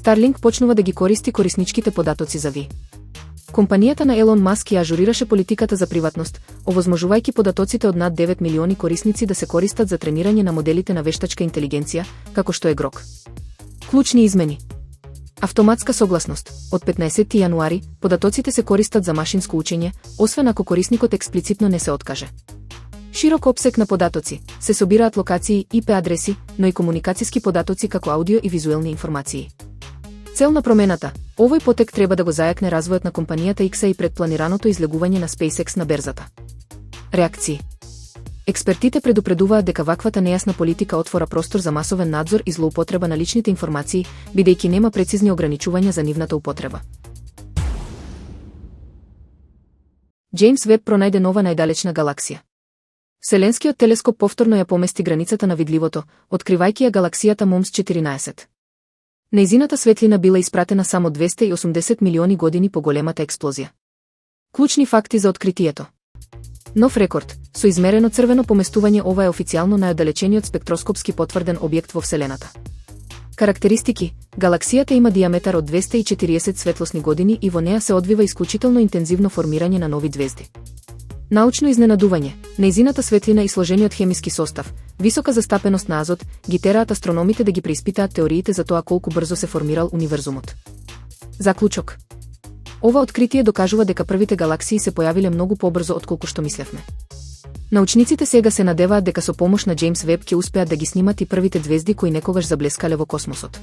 Starlink почнува да ги користи корисничките податоци за Ви. Компанијата на Елон Маск ја ажурираше политиката за приватност, овозможувајќи податоците од над 9 милиони корисници да се користат за тренирање на моделите на вештачка интелигенција, како што е Grok. Клучни измени. Автоматска согласност. Од 15 јануари, податоците се користат за машинско учење, освен ако корисникот експлицитно не се откаже. Широк опсег на податоци. Се собираат локации, IP адреси, но и комуникациски податоци како аудио и визуелни информации. Цел на промената. Овој потек треба да го зајакне развојот на компанијата X и предпланираното излегување на SpaceX на берзата. Реакции. Експертите предупредуваат дека ваквата нејасна политика отвора простор за масовен надзор и злоупотреба на личните информации, бидејќи нема прецизни ограничувања за нивната употреба. Џејмс Веб пронајде нова најдалечна галаксија. Вселенскиот телескоп повторно ја помести границата на видливото, откривајќи ја галаксијата МОМС-14. Нејзината светлина била испратена само 280 милиони години по големата експлозија. Клучни факти за откритието. Нов рекорд, со измерено црвено поместување, ова е официјално најоддалечениот спектроскопски потврден објект во Вселената. Карактеристики. Галаксијата има диаметар од 240 светлосни години и во неа се одвива исклучително интензивно формирање на нови ѕвезди. Научно изненадување. Нејзината светлина и сложениот хемиски состав, висока застапеност на азот, ги тераат астрономите да ги преиспитаат теориите за тоа колку брзо се формирал универзумот. Заклучок. Ова откритие докажува дека првите галаксии се појавиле многу побрзо отколку што мислевме. Научниците сега се надеваат дека со помош на Џејмс Веб ќе успеат да ги снимат и првите ѕвезди кои некогаш заблескале во космосот.